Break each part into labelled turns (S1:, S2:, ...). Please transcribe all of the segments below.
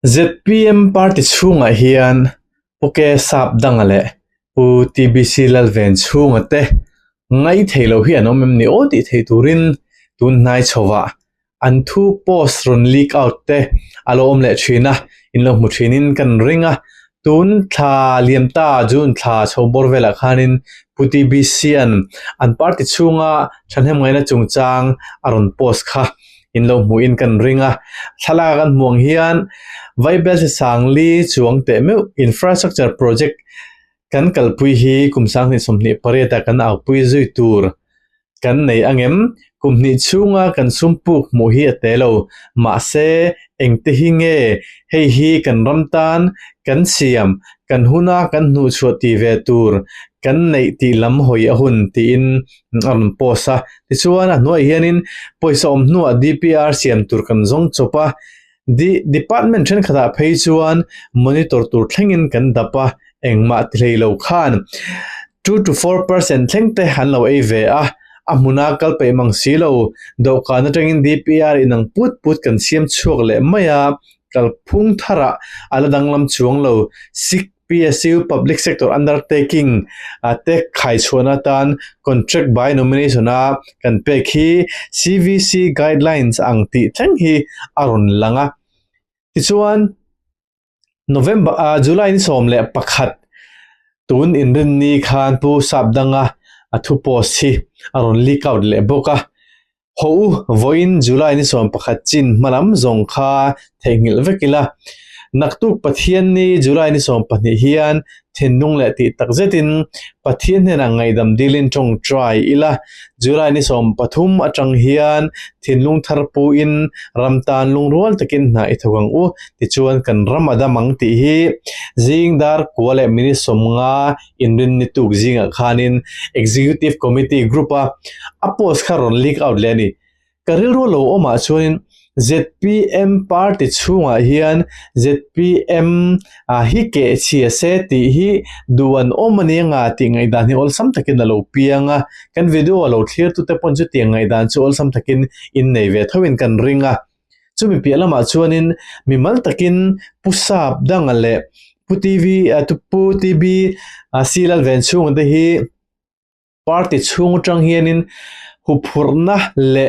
S1: ZPM party chhunga hian poke sap dangale pu TBC lalven chhunga te ngai theilo hi anom ni odi theiturin tun nai chowa an thu post ron leak out te alo omle thina inlo mu thinin kan ringa tun tha liamta jun tha chobor vela khanin pu TBC an party chhunga thanhem ngaina chungchang aron post kha inlo mu in kan ringa thala kan muang hian Viable si sangli chuang te me infrastructure project kan kalpui hi kumsang ni somni pareta kan aupui zui tur kan nei angem kumni chunga kan sumpuk mo hi atelo ma se engte hi nge hei hi kan ramtan kan siam kan huna kan nu chuati ve tur kan nei ti lam hoi a hun ti in an posa ti chuana no hianin poisa om nu DPR siam tur kan zong chopa di department chen khada phei chuan monitor tur thlengin kan dapa engma thleilo khan 2 to 4% thlengte hanlo ei ve a amuna kal pe mang silo do kana tengin DPR inang put kan siam chuak le maya kal phung thara ala danglam chuanglo sik PSU public sector undertaking ate khai chona tan contract by nomination a kan pe khi CVC guidelines ang ti thang hi aron langa tichuan November July ni somle pakhat tun inrin ni khan pu sabdanga athu post hi aron leak out le boka ho voin July ni som pakhat chin malam zong kha thengil vekila naktuk pathian ni July ni som pani hian thinung le ti takzetin pathian hena ngaidam dilin tong try ila July ni som pathum atang hian thinlung tharpu in ramtan lungrol takin na ithawang u tichuan kan ramada mangti hi jingdar kwale mini somnga inrin ni tuk jinga khanin executive committee group a post kharon leak out leni karil ro lo oma chuanin ZPM party chhunga hian ZPM hi ke chiase ti hi duan omani nga ti ngai dan hi ol sam takin lo pianga kan video lo clear tu te pon chu ti ngai dan chu ol sam takin in nei ve thawin kan ringa chumi pialama chuanin mimal takin pusap dangale pu TV tu pu TV silal ven chung de hi party chung tang hianin hupurna le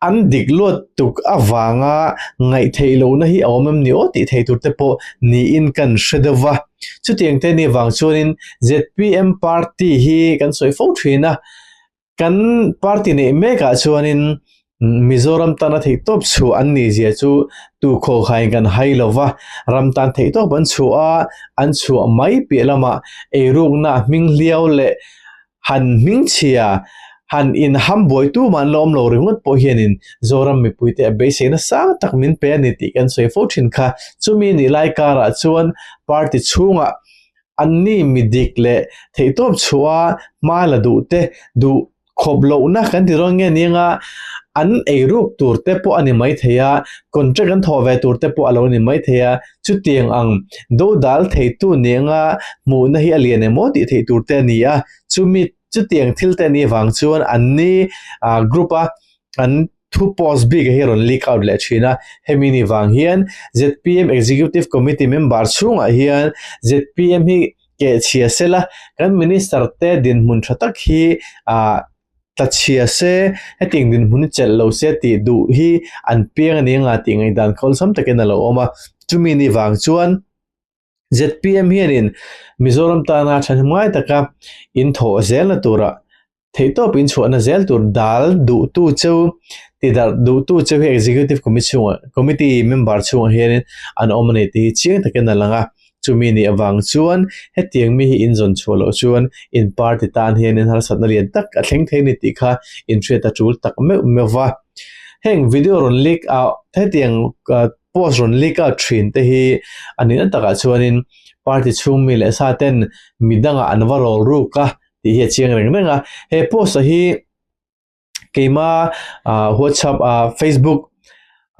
S1: an diklot tuk awanga ngai theilo na hi awmem ni oti theitur te po ni in kan shredawa chutiang te ni wang chuanin ZPM party hi kan soifo thina kan party ne meka chuanin Mizoram tana theitop chu an ni zia chu tu kho khai kan hailowa ramtan theitop an chu a an chu mai pelama eruk na ming liao le han ming chia han in ham boy tu man lom lo ringot po hianin zoram mi puite base na sa tak min pe ni ti kan soi fo thin kha chumi ni lai kara chuan party chunga anni midik le theitop chua mala du te du khoblo na kan ti rong nge ninga an eruk turte po ani mai theya contract an thove turte po alo ni mai theya chu tiang ang do dal theitu ninga mu na hi aliane mo ti theiturte nia chumi chu tiang thilte ni wang chuan anni groupa an thu post big heron leak out le china hemini wang hian ZPM executive committee member chunga hian ZPM hi ke chiasela kan minister te din mun thatak hi tachia se heting din mun chel lo se ti du hi an piang ni nga ti ngai dan khol sam taken lo oma chumi ni wang chuan ZPM hianin Mizoram tana chanmai taka in tho zel na tura theitop in chuana zel tur dal du tu cheu ti dar du tu cheu executive committee member chuang hianin an omane ti chiang taken langa chumi ni awang chuan hetiang mi hi in zon chualo chuan in party tan hianin har satna lian tak a thleng theini ti kha in theta chul tak mewa heng video ron leak out hetiang post ron leak out thin te hi anin taka chuanin party chung mi le sa ten midanga anwarol ru ka ti hi chiang reng renga he post hi keima WhatsApp Facebook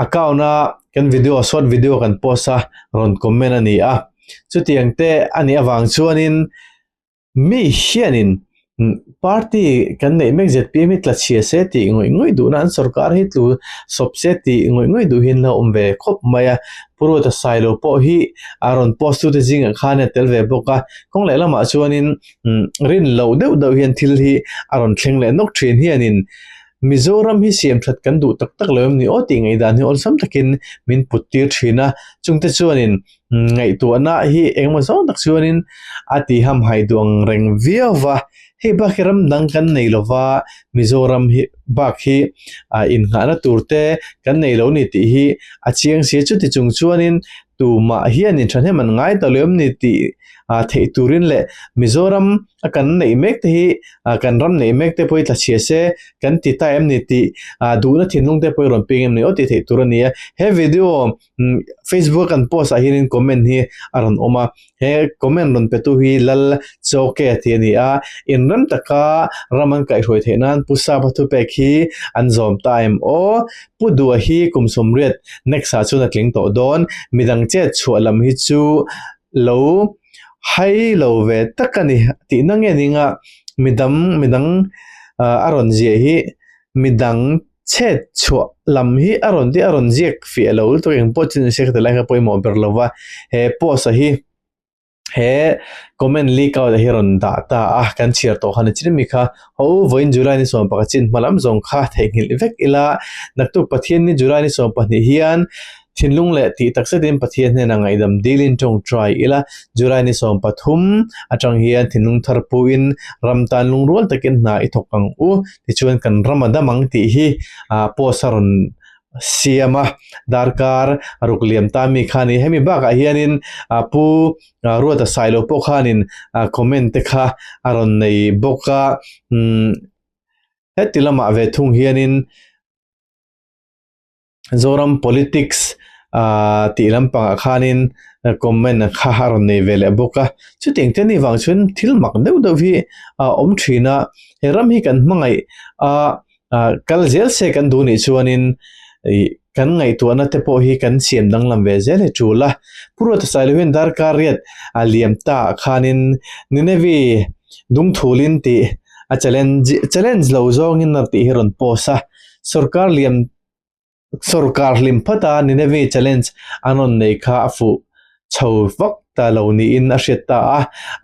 S1: account na kan video short video kan post ron comment ani chutiang te ani awang chuanin mi hianin party kan nei mek ZPM tla chia se ti ngoi du nan sarkar hi tu sop se ti ngoi du hin la omve khop maya puro ta silo po hi aron post tu te jing khane tel ve boka kong le lama chuanin rin lo deuh hian thil hi aron thleng le nok thin hianin Mizoram hi siam that kan du tak lem ni o ti ngai dan hi ol sam takin min putir thina chungte chuanin ngai tu ana hi engma zawn tak chuanin ati ham hai duang reng viawa he bakiram dang kan nei lova Mizoram hi bak hi in ngana turte kan nei lo ni ti hi a chiang se chu ti chung chuanin tu ma hian in than heman ngai ta lem ni ti thei turin le Mizoram kan nei mek te hi kan ram nei mek te poi tla chia se kan ti ta em ni ti du na thinung te poi ron ping em ni o ti thei turani he video Facebook kan post a hin comment hi aron oma he comment ron petu hi lal choke ti ni a in ram taka raman kai hroi thenan pusa pathu pek hi an zom time o pudu hi kumsum riat next a chuna tling to don midang che chualam hi chu lo hai lo ve takani ti nange ninga midang aron je hi midang che chhuak lam hi aron jek fi lo to eng pochin se khata lai ka poi mo berlova he post hi he comment leak out hi ron da ta kan share to khan chimi kha ho voin July ni som pakachin malam zong kha thengil vek ila naktu pathian ni July ni som pani hian thinlung le ti taksa din pathian ne na ngai dam dilin tong try ila July ni som pathum atang hian thinlung tharpu in ramtan lung rol takin na i thokang u ti chuan kan ramada mang ti hi posaron siama darkar rukliam tami khani hemi baka hianin pu ruata silo po khanin comment te kha aron nei boka hetilama ve thung hianin zoram politics ti lampang khanin comment kha haron nei vele boka chuting te ni wang chun thil mak deuh hi om thina heram hi kan mangai kal zel se kan du ni chuanin kan ngai tu ana te po hi kan siam dang lam ve zel he chula puro ta sai len dar kariat aliam ta khanin ninevi dung thulin ti a challenge lo zong in na ti heron posa sarkar lim phata ninevi challenge anon nei kha afu chho vak ta lo ni in a hriat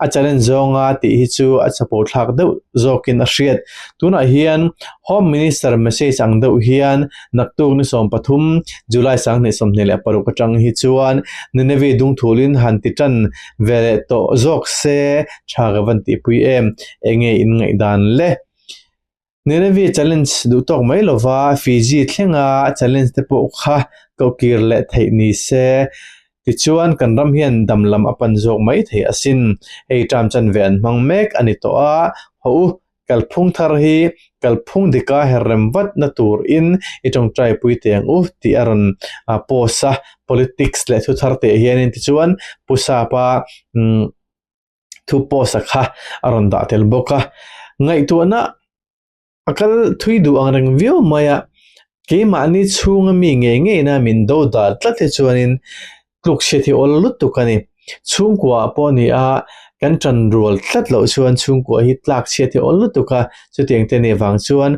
S1: a challenge zonga ti hi chu a support thak deuh zokin a hriat tuna hian home minister message ang deuh hian naktuk ni som pathum July sang ni som nele paru katang hi chuan ninevi dung thulin han ti tan vele to zok se thagawan ti pui em enge in ngai dan le ninevi challenge du tok mai lova Fiji thlenga challenge te po kha kokir le thei ni se tichuan kan ram hian damlam apan zok mai thei asin ei tam chan ven mang mek ani to a ho kalphung thar hi kalphung dika herrem wat na tur in itong trai pui teng ti aron posa politics le thu thar te hian in tichuan pusa pa thu posa kha aron da tel boka ngai tu na akal thui du ang reng view maya ke ma ni chhung mi nge na min do da tlathe chuanin kluk shethi ol lut tu kani chhungkwa poni a kan tran rol tlat lo chuan chhungkwa hi tlak shethi ol lut tu ka chutiang te ne wang chuan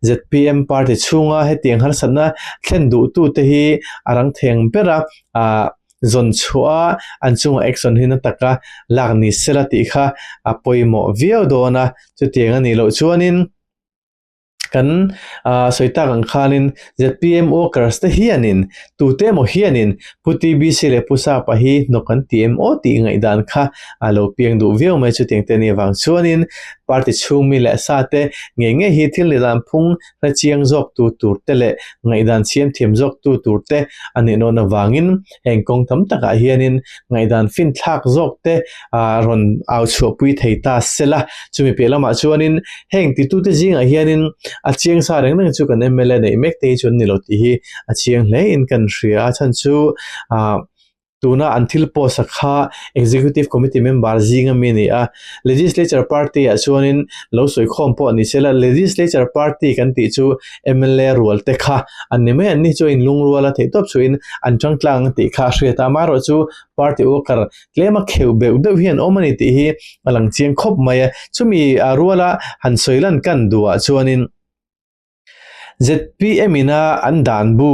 S1: ZPM party chhunga he tiang har sanna thlen du tu te hi arang theng pera zon chua an chunga action hina taka lagni selati kha apoimo vio dona chutiang ani lo chuanin kan soita kan khanin ZPM workers te hianin tute mo hianin puti BC le pusa pa hi no kan TMO ti ngai dan kha alo piang du view mai chu teng te ni wang chuanin party chhumi le sa te nge hi thil le lam phung ra chiang jok tu tur te le ngai dan siam thiam jok tu tur te ani no na wangin heng kong tham taka hianin ngai dan fin thak jok te ron au chu pui thei ta sela chumi pelama chuanin heng ti tu te jing a hianin a chiang sa reng nang chu kan MLA nei mek te chun ni lo ti hi a chiang hle in kan hria chan chu tuna until po sakha executive committee member zinga mini a legislature party a chuanin lo soi khom po ni sela legislature party kan ti chu MLA role te kha anni me anni chu in lung ruala the top chuin an tangtlang ti kha hre ta maro chu party worker klema kheu be de hian omani ti hi alang chiang khop mai chumi ruala han soilan kan duwa chuanin ZPM ina andan bu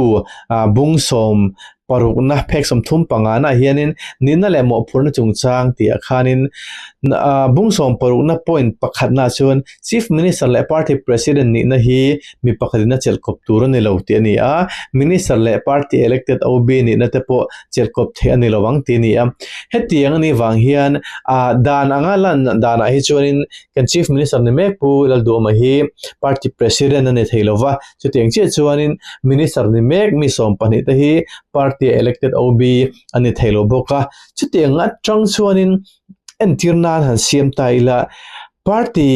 S1: bungsom paruk na phek som thum panga na hianin nina le mo phurna chungchang ti akhanin bungsom paruk na point pakhat na chuan chief minister le party president ni na hi mi pakhatina chelkop tur ni lo ti ani a minister le party elected OB ni na te po chelkop the ani lowang ti ni a hetiang ni wang hian dan angalan dan a hi chuanin kan chief minister ni mek pu lal do ma hi party president ani theilova chutiang che chuanin minister ni mek mi som pani te hi party elected OB ani thailo boka chutiang atang chuanin entirnan han siam taila party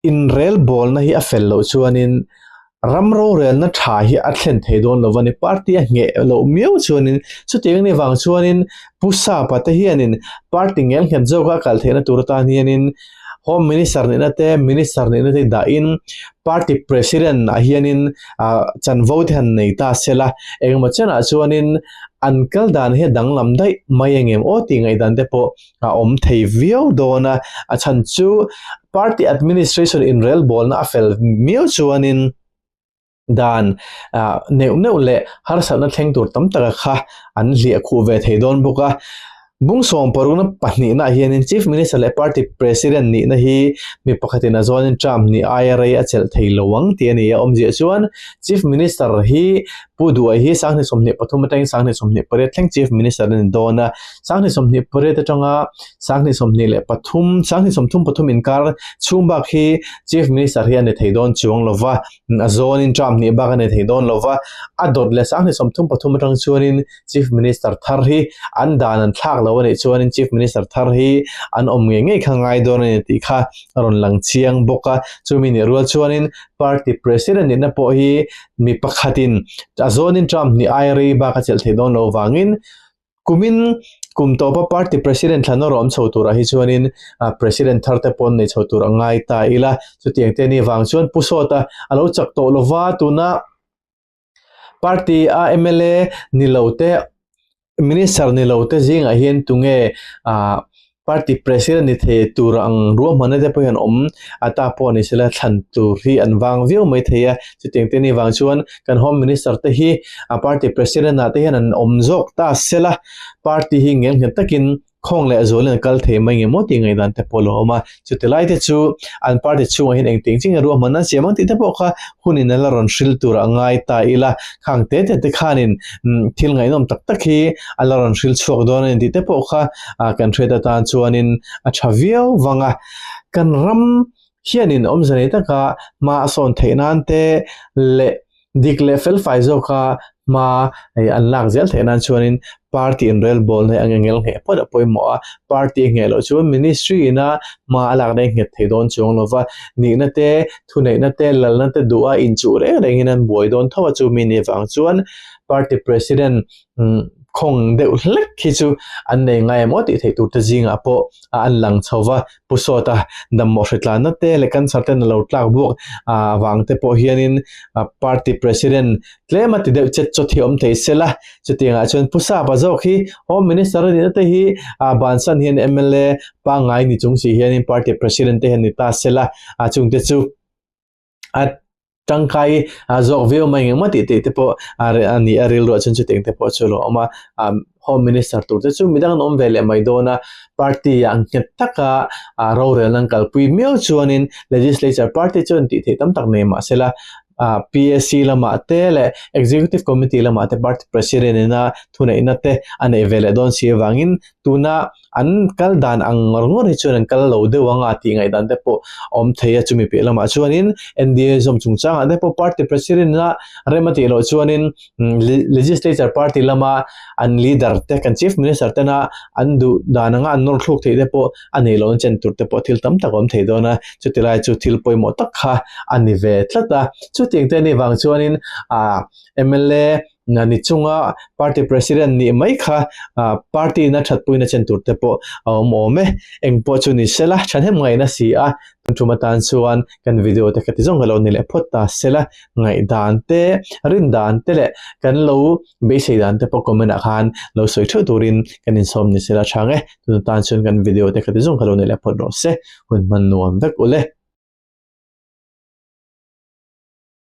S1: in rail ball na hi a fello chuanin ramro rel na tha hi a thlen theidon lovani party a nge lo miau chuanin chutiang ni wang chuanin pusa pata hianin party ngel khem joga kal thena turta hianin home minister ni na te da in party president a hianin chan vote han nei ta sela engma chana chuanin uncle dan he danglam dai mayengem o ti ngai dan te po om thei viau dona a chan chu party administration in rail ball na afel miau chuanin dan neu le har sa na thleng tur tam taka kha an lia khu ve theidon boka bungsom paruna pani na hianin chief minister le party president ni na hi mi pakhatina zawn tram ni IRA a chel theilowang ti ani omje chuan chief minister hi pudu hi sangni somni pathum tang sangni somni pare thleng chief minister ni dona sangni somni pare ta tanga sangni somni le pathum sangni somthum pathum inkar chumba khi chief minister hi ani theidon chuang lova zawn in tram ni baga ni theidon lova adot le sangni somthum pathum tang chuanin chief minister thar hi an dan an thlak wani chuanin chief minister thar hi an om ngei khangai don ni ti kha ron lang chiang boka chumi ni rual chuanin party president ni na po hi mi pakhatin azonin trump ni IRA ba ka chel theidon lo wangin kum topa party president thano rom chhotura hi chuanin president thar te pon nei chhotura ngai ta ila chutiang te ni wang chuan pusota alo chak to lova tuna party MLA ni lote minister ni lote jing a hian tunge party president ni the turang ruam mane de poyan ata po ni sela than tu ri an wang view mai theya chiteng te ni wang chuan kan home minister te hi party president na te hian an jok ta sela party hi ngel takin khong le zolen kal the mai nge moti ngai dan te polo ma chutelai te chu an party chu hin eng ting ching ru man na semang ti te po kha hunin la ron shil tur angai ta ila khang te khanin thil ngai nom tak tak hi ala ron shil chhuak don ti te po kha kan theta tan chuanin a thaviau wanga kan ram hianin omzani taka ma ason theinan te le dikle fel faizo kha ma an lak zel theinan chuanin party in rail ball ne angengel nge poda poimo party ngelo chu ministry ina ma alak ne nge theidon chung lova ni na te thunei na te lal na te duwa in chu re renginan boydon thawa chu mi ne wang chuan party president khong de lek khichu an nei ngai mo ti thei tur ta jinga po an lang chowa pusota dam mo hretla na te lekan sarten lo tlak buk wang te po hianin party president tlema ti de chet cho thiom thei sela chutinga chon pusa ba zo khi home minister ni te hi bansan hian MLA pa ngai ni chung si hianin party president te hian ni ta sela chung te chu at tangkai zok view mai ngma ti te po ani aril ro chun chuteng te po chulo ama home minister tur te chu midang nom vele mai dona party ang taka ro rel nang kal pui meo chuanin legislature party chun ti the tam tak ne ma sela PSC lama te le executive committee lama te party president na thuna inate ane vele don si wangin tuna an kal dan ang ngor hi chuan kal lo de wanga ti ngai dan te po om theya chumi pe lama chuanin NDA som chungchang ade po party president na remati lo chuanin legislature party lama an leader te kan chief minister te na an du dananga an nor thluk thei de po ani lo chen tur te po thil tam takom thei dona chutilai chu thil poimo tak kha ani ve thlata chu tiang te ni wang chuanin MLA na ni chunga party president ni mai kha party na thatpui na chen turte po ome engpo chu ni sela thanhem ngai na si a thuma tan chuan kan video te khati jong lo ni le phota sela ngai dan te rin dan te le kan lo be sei dan te po comment khan lo soi thu turin kan in som ni sela thange tu tan chun kan video te khati jong lo ni le phot ro se hun man nuam vek ule